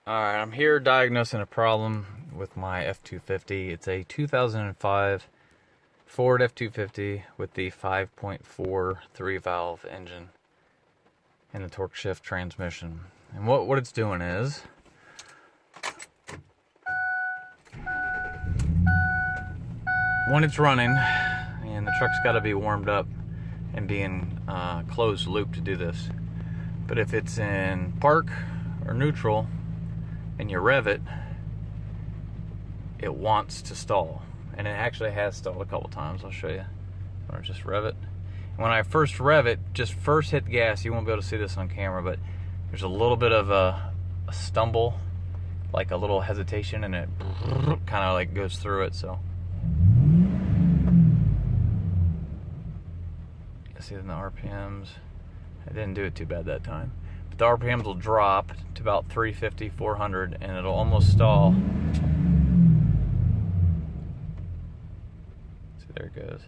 Alright, I'm here diagnosing a problem with my F250. It's a 2005 Ford F250 with the 5.4 3-valve engine and the torque shift transmission. And what it's doing is when it's running, and the truck's got to be warmed up and be in closed loop to do this. But if it's in park or neutral and you rev it, it wants to stall. And it actually has stalled a couple times. I'll show you. Or just rev it. When I first rev it, just first hit the gas, you won't be able to see this on camera, but there's a little bit of a stumble, like a little hesitation, and it kind of like goes through it. So you see in the RPMs, I didn't do it too bad that time. The RPMs will drop to about 350, 400, and it'll almost stall. See, there it goes.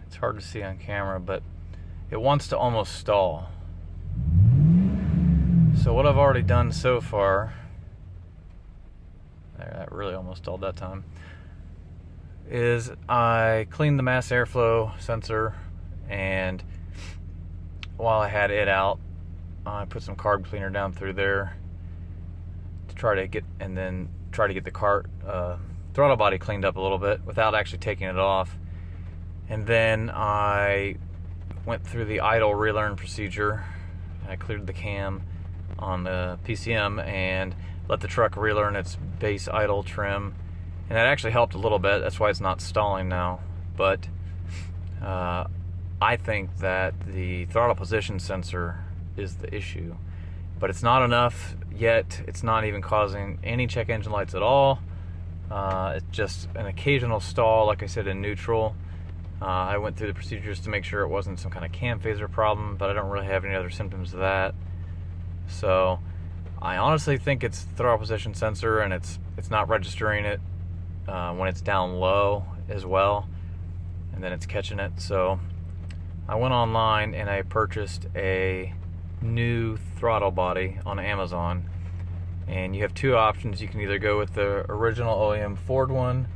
It's hard to see on camera, but it wants to almost stall. So what I've already done so far, there, that really almost stalled that time, is I cleaned the mass airflow sensor, and while I had it out, I put some carb cleaner down through there to try to get the throttle body cleaned up a little bit without actually taking it off. And then I went through the idle relearn procedure. I cleared the cam on the PCM and let the truck relearn its base idle trim, and that actually helped a little bit. That's why it's not stalling now. But I think that the throttle position sensor is the issue, but it's not enough yet. It's not even causing any check engine lights at all. It's just an occasional stall, like I said, in neutral. I went through the procedures to make sure it wasn't some kind of cam phaser problem, but I don't really have any other symptoms of that. So I honestly think it's the throttle position sensor, and it's not registering it when it's down low as well, and then it's catching it. So I went online and I purchased a new throttle body on Amazon, and you have two options. You can either go with the original OEM Ford one,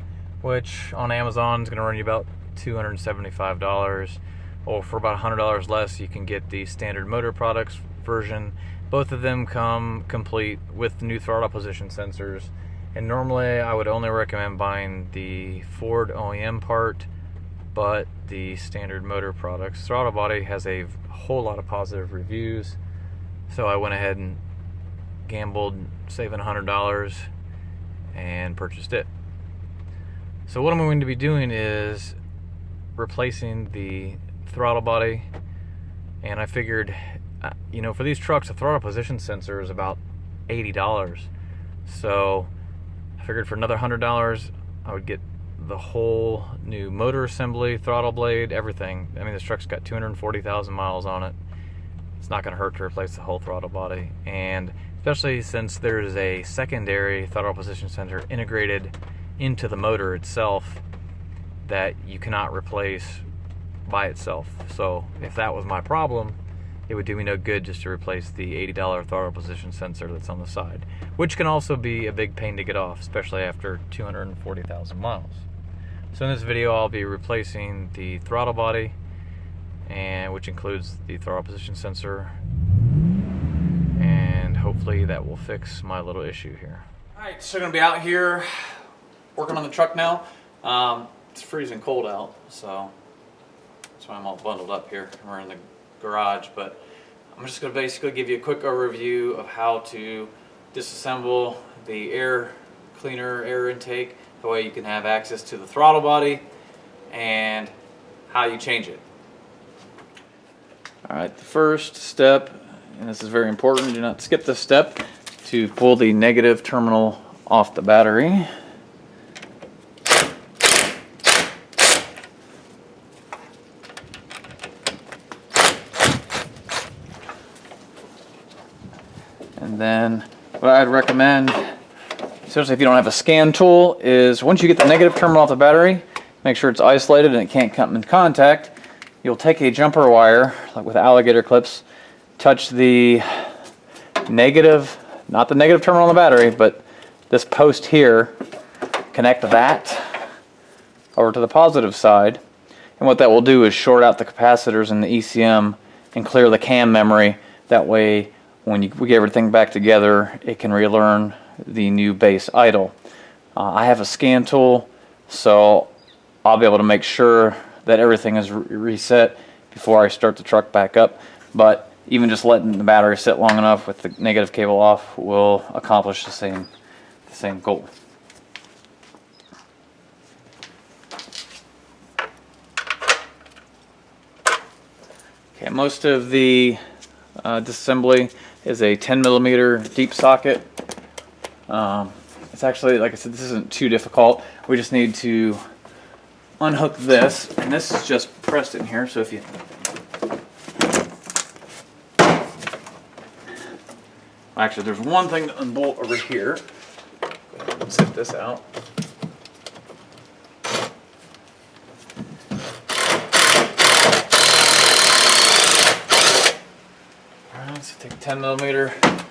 which on Amazon is going to run you about $275, or for about $100 less you can get the standard Motor Products version. Both of them come complete with new throttle position sensors, and normally I would only recommend buying the Ford OEM part, but the standard Motor Products throttle body has a whole lot of positive reviews, so I went ahead and gambled, saving $100, and purchased it. So what I'm going to be doing is replacing the throttle body, and I figured, for these trucks, a throttle position sensor is about $80. So I figured for another $100, I would get the whole new motor assembly, throttle blade, everything. I mean, this truck's got 240,000 miles on it. It's not going to hurt to replace the whole throttle body, and especially since there's a secondary throttle position sensor integrated into the motor itself that you cannot replace by itself. So if that was my problem, it would do me no good just to replace the $80 throttle position sensor that's on the side, which can also be a big pain to get off, especially after 240,000 miles. So in this video, I'll be replacing the throttle body, and which includes the throttle position sensor, and hopefully that will fix my little issue here. Alright, so I'm going to be out here working on the truck now. It's freezing cold out, so that's why I'm all bundled up here. We're in the garage, but I'm just going to basically give you a quick overview of how to disassemble the air cleaner, air intake, the way you can have access to the throttle body, and how you change it. Alright, the first step, and this is very important, do not skip this step, to pull the negative terminal off the battery. And then what I'd recommend, especially if you don't have a scan tool, is once you get the negative terminal off the battery, make sure it's isolated and it can't come in contact. You'll take a jumper wire, like with alligator clips, touch the negative not the negative terminal on the battery, but this post here, connect that over to the positive side. And what that will do is short out the capacitors in the ECM and clear the CAN memory. That way, when we get everything back together, it can relearn the new base idle. I have a scan tool, so I'll be able to make sure that everything is reset before I start the truck back up. But even just letting the battery sit long enough with the negative cable off will accomplish the same goal. Okay, most of the disassembly is a 10mm deep socket. It's actually, like I said, this isn't too difficult. We just need to unhook this, and this is just pressed in here, so if you actually, there's one thing to unbolt over here. Go ahead and zip this out. Alright, so take a 10mm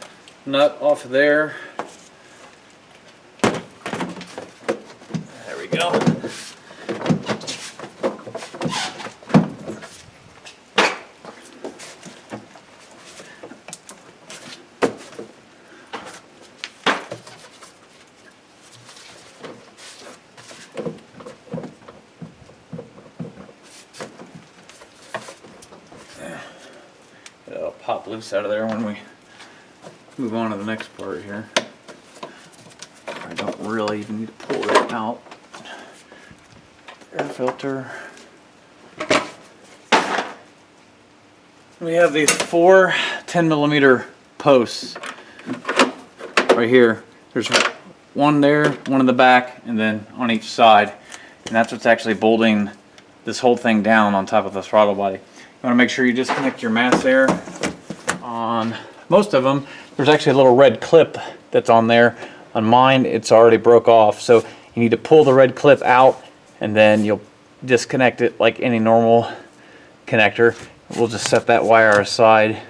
nut off of there. There we go. It'll pop loose out of there when we move on to the next part here. I don't really even need to pull it out. Air filter. We have these 4 10mm posts right here. There's one there, one in the back, and then on each side. And that's what's actually bolting this whole thing down on top of the throttle body. You want to make sure you disconnect your mass air. On most of them, there's actually a little red clip that's on there. On mine, it's already broke off. So you need to pull the red clip out, and then you'll disconnect it like any normal connector. We'll just set that wire aside.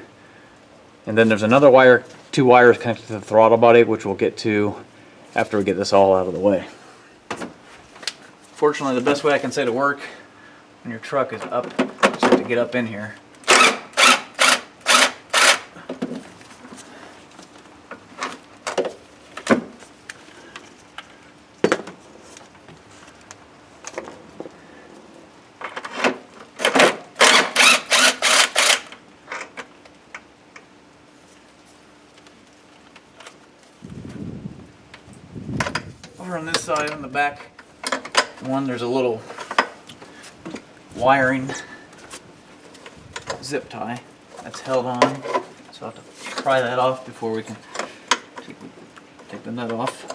And then there's another wire, 2 wires connected to the throttle body, which we'll get to after we get this all out of the way. Fortunately, the best way I can say to work when your truck is up, you just have to get up in here. Over on this side, on the back one, there's a little wiring zip tie that's held on, so I'll have to pry that off before we can take the nut off.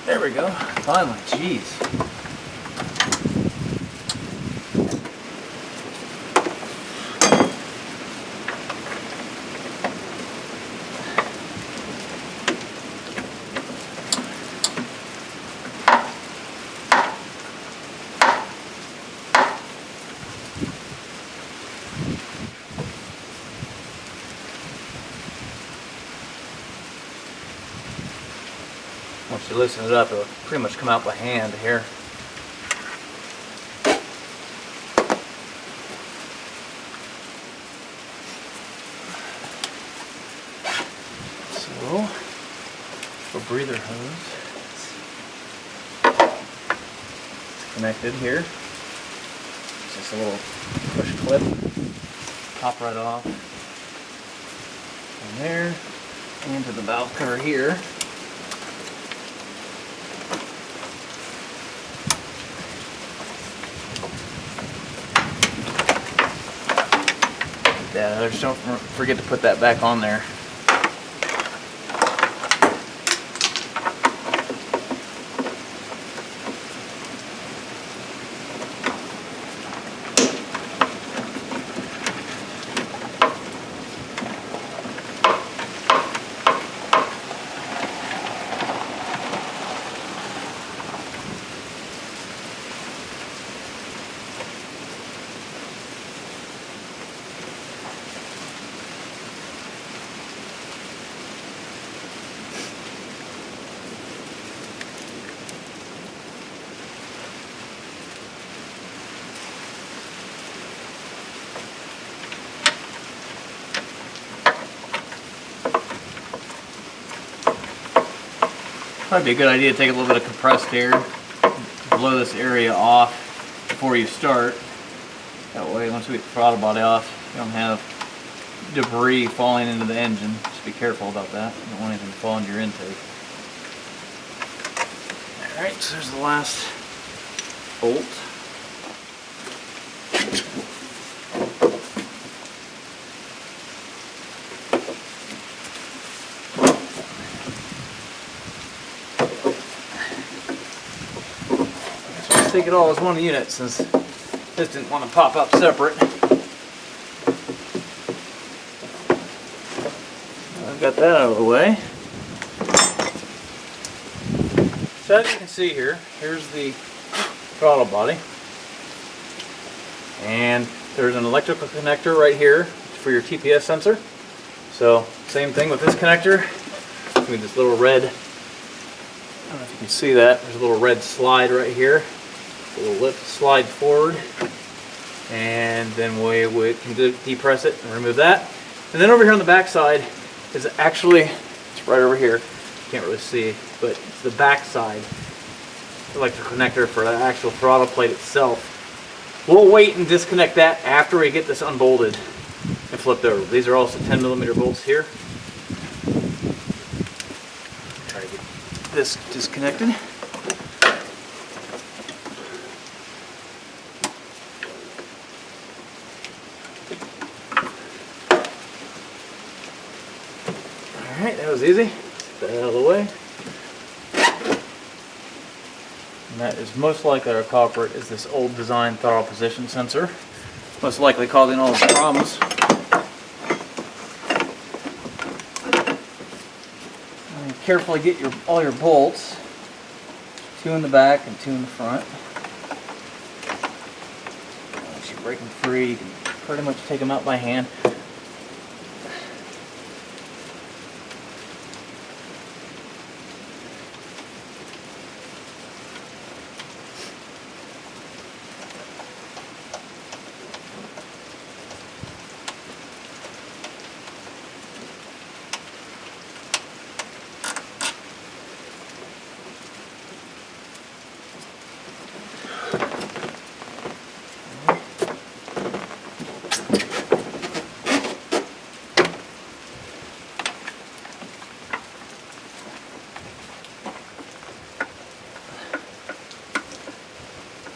There we go. Finally, jeez. Once you loosen it up, it'll pretty much come out by hand here. So, for breather hose, it's connected here. It's just a little push clip, pop right off, and there, and to the valve cover here. Yeah, just don't forget to put that back on there. Probably be a good idea to take a little bit of compressed air, blow this area off before you start. That way, once we get the throttle body off, you don't have debris falling into the engine. Just be careful about that. You don't want anything to fall into your intake. Alright, so there's the last bolt. Let's take it all as one unit since this didn't want to pop up separate. I've got that out of the way. So as you can see here, here's the throttle body. And there's an electrical connector right here for your TPS sensor. So same thing with this connector. With this little red, I don't know if you can see that, there's a little red slide right here. A little lift, slide forward. And then we can depress it and remove that. And then over here on the back side is actually, it's right over here. Can't really see, but it's the back side electrical connector for the actual throttle plate itself. We'll wait and disconnect that after we get this unbolted and flipped over. These are also 10mm bolts here. Try to get this disconnected. Alright, that was easy. Get that out of the way. And that is most likely our culprit is this old design throttle position sensor. Most likely causing all the problems. And carefully get all your bolts. 2 in the back and 2 in the front. Once you break them free, you can pretty much take them out by hand.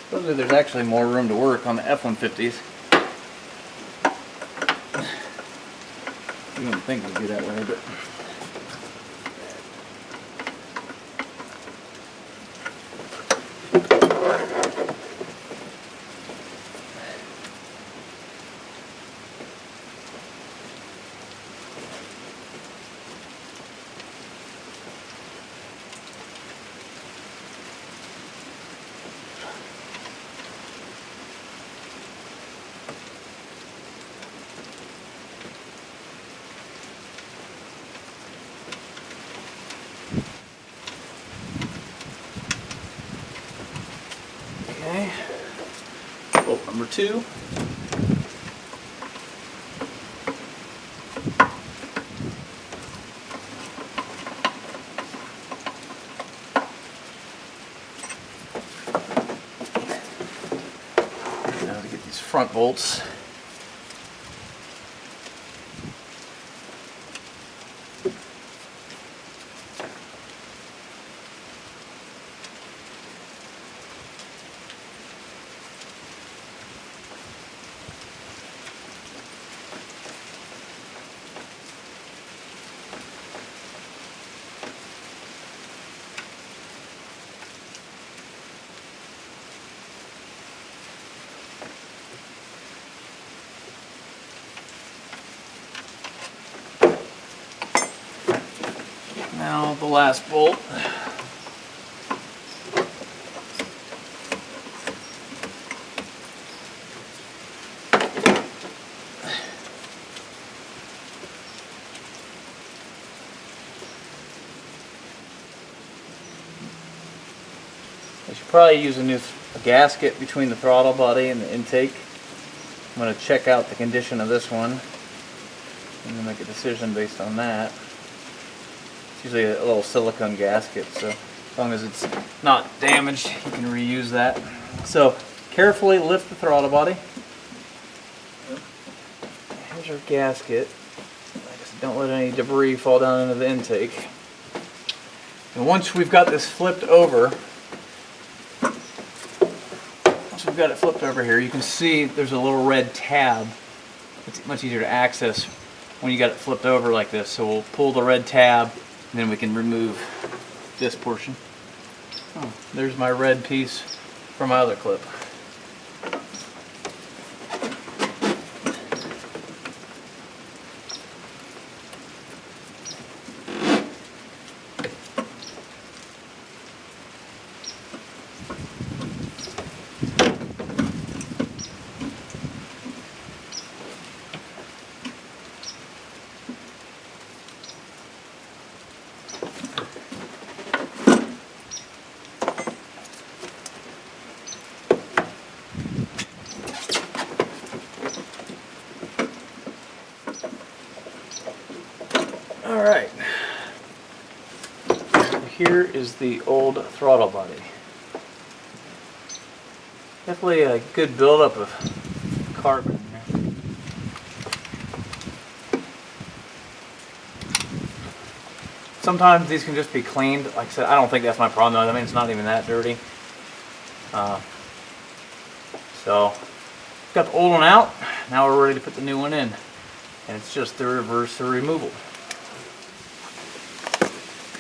Supposedly there's actually more room to work on the F150s. You wouldn't think it would be that way, but okay. Bolt number 2. Now to get these front bolts. Now the last bolt. I should probably use a gasket between the throttle body and the intake. I'm going to check out the condition of this one and then make a decision based on that. It's usually a little silicone gasket, so as long as it's not damaged, you can reuse that. So carefully lift the throttle body. Here's our gasket. Like I said, don't let any debris fall down into the intake. And once we've got this flipped over, we've got it flipped over here, you can see there's a little red tab. It's much easier to access when you got it flipped over like this. So we'll pull the red tab and then we can remove this portion. Oh, there's my red piece from my other clip. Alright, here is the old throttle body. Definitely a good buildup of carbon here. Sometimes these can just be cleaned. Like I said, I don't think that's my problem though. I mean, it's not even that dirty. So, got the old one out. Now we're ready to put the new one in. And it's just the reverse removal.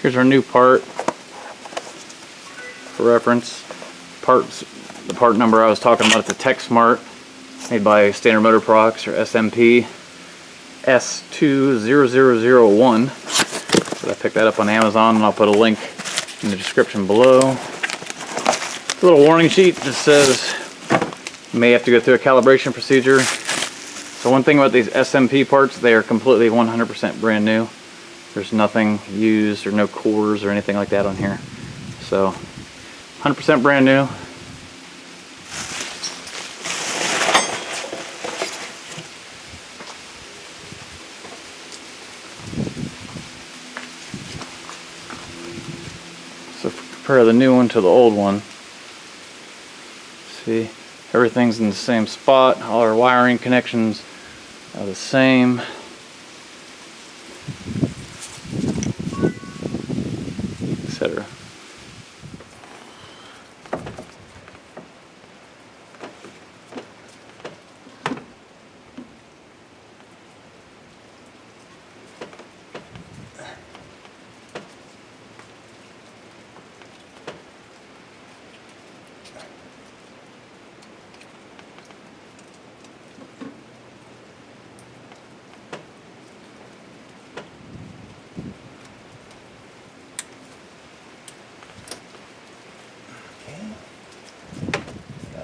Here's our new part for reference. The part number I was talking about, it's a Tech Smart made by Standard Motor Products, or SMP S20001. So I picked that up on Amazon, and I'll put a link in the description below. A little warning sheet just says you may have to go through a calibration procedure. So one thing about these SMP parts, they are completely 100% brand new. There's nothing used or no cores or anything like that on here. So 100% brand new. So compare the new one to the old one. See, everything's in the same spot. All our wiring connections are the same. Etc.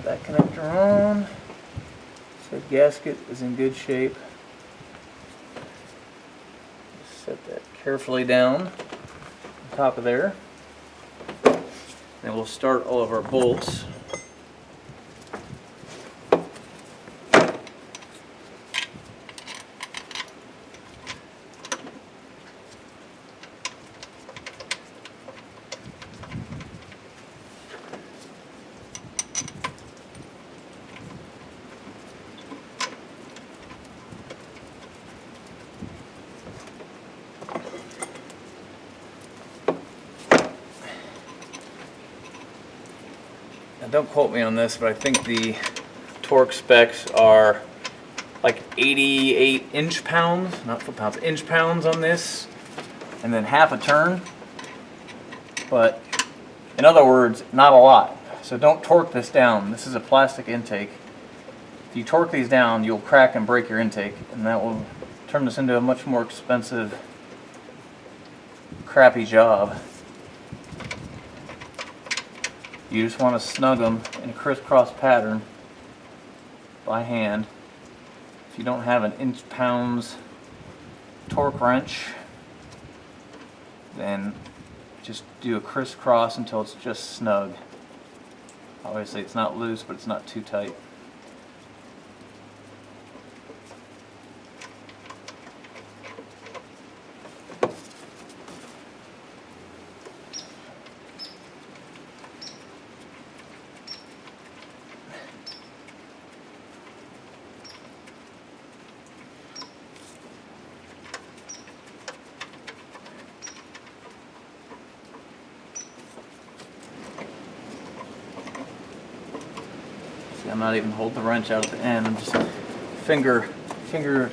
That connector on. So gasket is in good shape. Just set that carefully down on top of there. Then we'll start all of our bolts. Don't quote me on this, but I think the torque specs are like 88 inch-pounds, not foot-pounds, inch-pounds on this, and then half a turn. But in other words, not a lot. So don't torque this down. This is a plastic intake. If you torque these down, you'll crack and break your intake, and that will turn this into a much more expensive, crappy job. You just want to snug them in a crisscross pattern by hand. If you don't have an inch-pounds torque wrench, then just do a crisscross until it's just snug. Obviously it's not loose, but it's not too tight. See, I'm not even holding the wrench out at the end. I'm just finger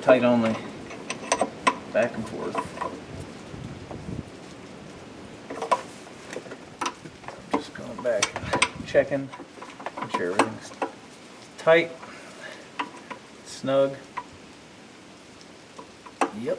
tight only, back and forth. I'm just going back, checking, make sure everything's tight, snug. Yep.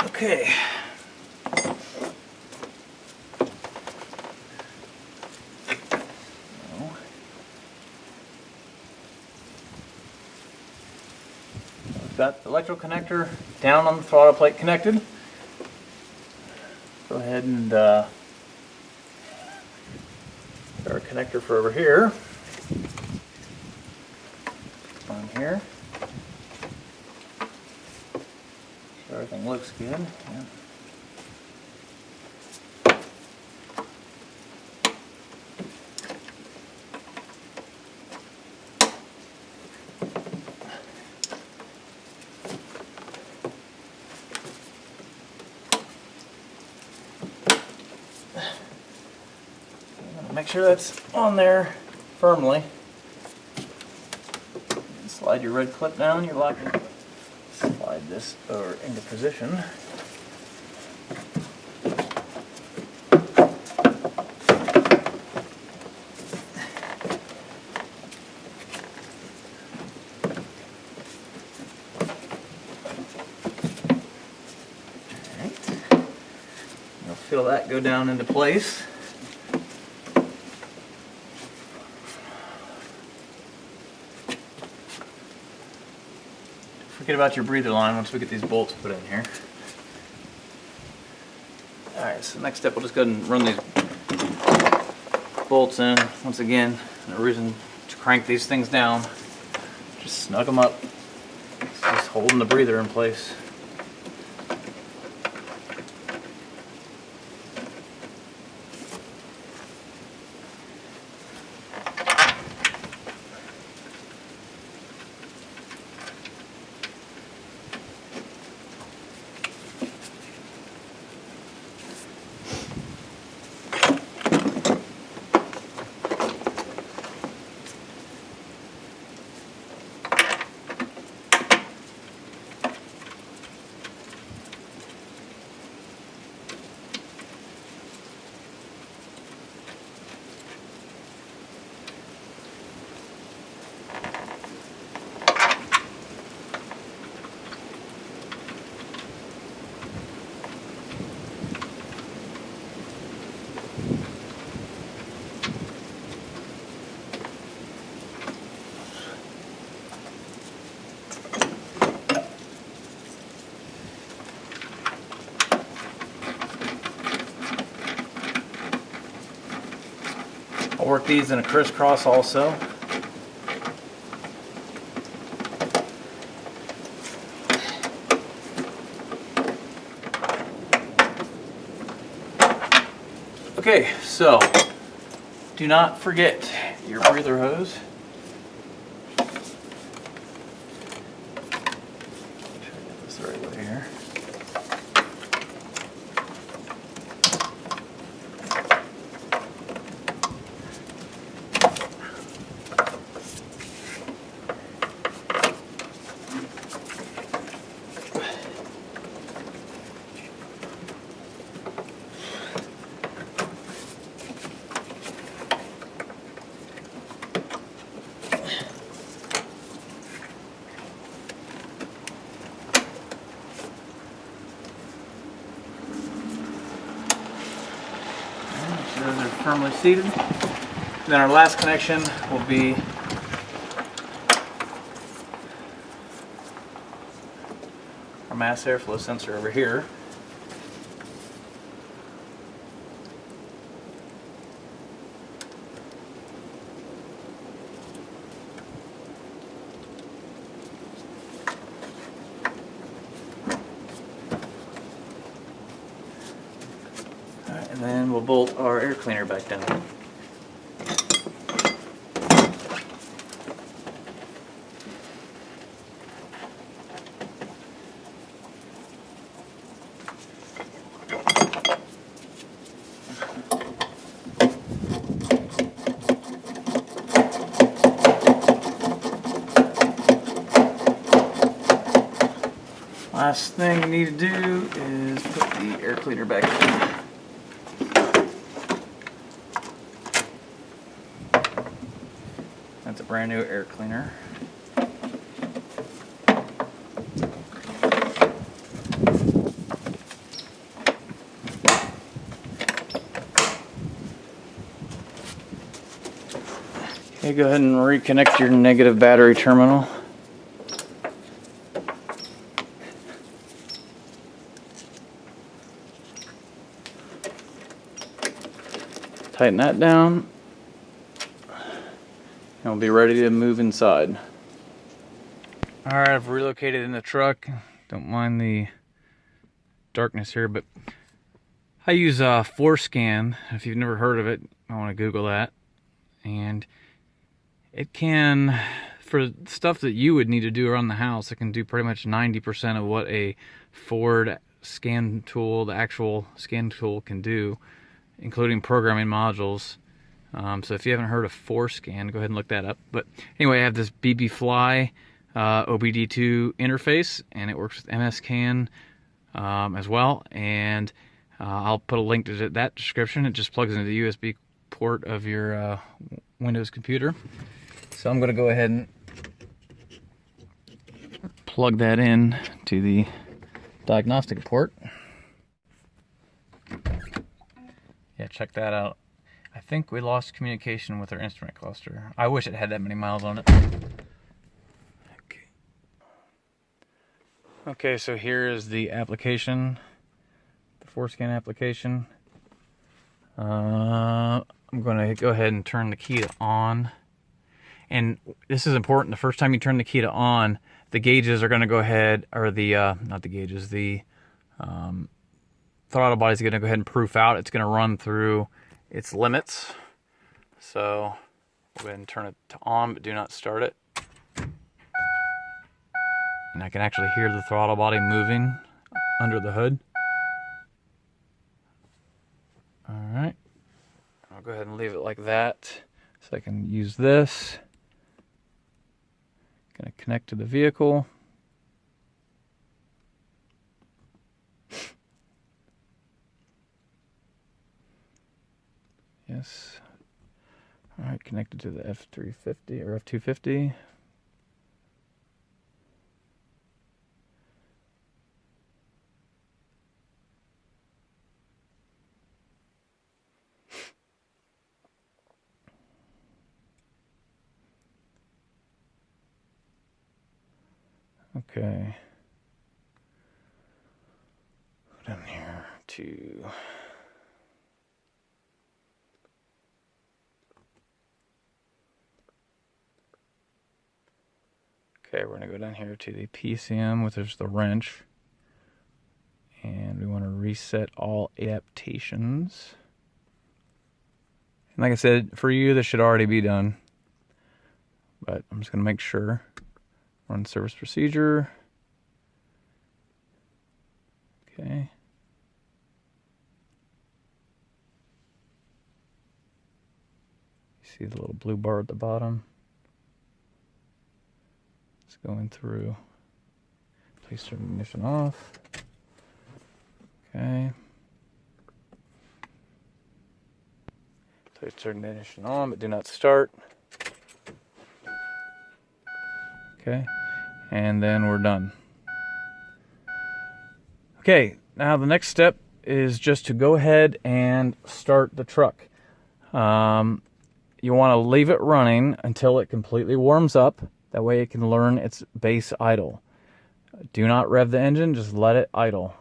Okay. We've got the electrical connector down on the throttle plate connected. Go ahead and our connector for over here. On here. So everything looks good. Yeah. Make sure that's on there firmly. And slide your red clip down, you're locking. Slide this over into position. Alright. You'll feel that go down into place. Forget about your breather line once we get these bolts put in here. Alright, so next step, we'll just go ahead and run these bolts in. Once again, no reason to crank these things down. Just snug them up. It's just holding the breather in place. I'll work these in a crisscross also. Okay, so do not forget your breather hose. Try to get this the right way here. Those are firmly seated. Then our last connection will be our mass airflow sensor over here. then we'll bolt our air cleaner back down. Last thing we need to do is put the air cleaner back in. That's a brand new air cleaner. Okay, go ahead and reconnect your negative battery terminal. Tighten that down, and we'll be ready to move inside. Alright, I've relocated in the truck. Don't mind the darkness here, but I use ForeScan. If you've never heard of it, I want to Google that. And it can, for stuff that you would need to do around the house, it can do pretty much 90% of what a Ford scan tool, the actual scan tool, can do, including programming modules. So if you haven't heard of ForeScan, go ahead and look that up. But anyway, I have this BB Fly OBD2 interface, and it works with MSCAN as well. And I'll put a link to that description. It just plugs into the USB port of your Windows computer. So I'm going to go ahead and plug that in to the diagnostic port. Yeah, check that out. I think we lost communication with our instrument cluster. I wish it had that many miles on it. Okay, so here is the application, the ForeScan application. I'm going to go ahead and turn the key to on. And this is important. The first time you turn the key to on, the gauges are going to go ahead, or the, not the gauges, the throttle body is going to go ahead and proof out. It's going to run through its limits. So we'll go ahead and turn it to on, but do not start it. And I can actually hear the throttle body moving under the hood. All right. I'll go ahead and leave it like that so I can use this. Going to connect to the vehicle. Yes. All right, connected to the F350 or F250. Okay. Go down here to okay, we're gonna go down here to the PCM, which is the wrench, and we want to reset all adaptations. And like I said, for you, this should already be done, but I'm just gonna make sure. Run service procedure. Okay. You see the little blue bar at the bottom? It's going through. Please turn ignition off. Okay. Please turn ignition on, but do not start. Okay, and then we're done. Okay, now the next step is just to go ahead and start the truck. You want to leave it running until it completely warms up. That way it can learn its base idle. Do not rev the engine, just let it idle.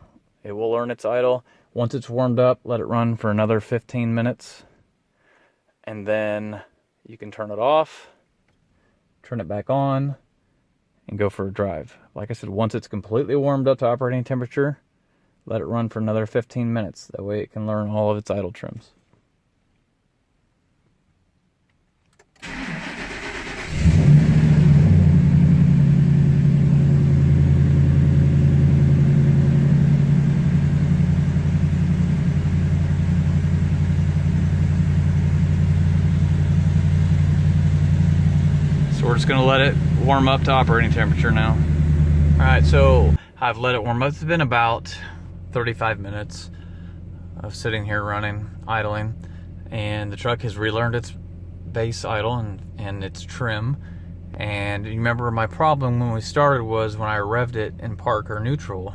It will learn its idle. Once it's warmed up, let it run for another 15 minutes. And then you can turn it off, turn it back on, and go for a drive. Like I said, once it's completely warmed up to operating temperature, let it run for another 15 minutes. That way it can learn all of its idle trims. So we're just gonna let it warm up to operating temperature now. All right, so I've let it warm up. It's been about 35 minutes of sitting here running, idling, and the truck has relearned its base idle and its trim. And you remember my problem when we started was when I revved it in park or neutral,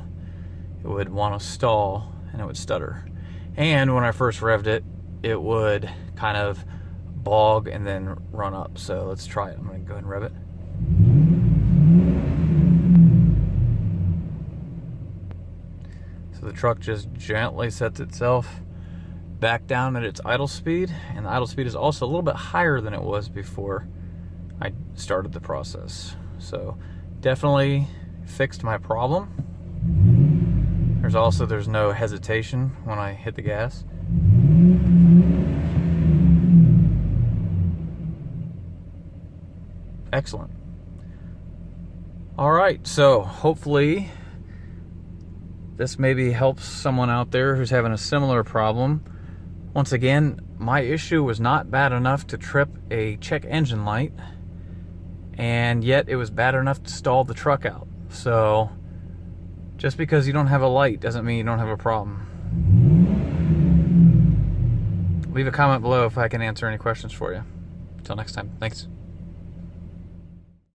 it would want to stall and it would stutter. And when I first revved it, it would kind of bog and then run up. So let's try it. I'm going to go ahead and rev it. So the truck just gently sets itself back down at its idle speed, and the idle speed is also a little bit higher than it was before I started the process. So definitely fixed my problem. There's no hesitation when I hit the gas. Excellent. All right, so hopefully this maybe helps someone out there who's having a similar problem. Once again, my issue was not bad enough to trip a check engine light, and yet it was bad enough to stall the truck out. So just because you don't have a light doesn't mean you don't have a problem. Leave a comment below if I can answer any questions for you. Until next time, thanks.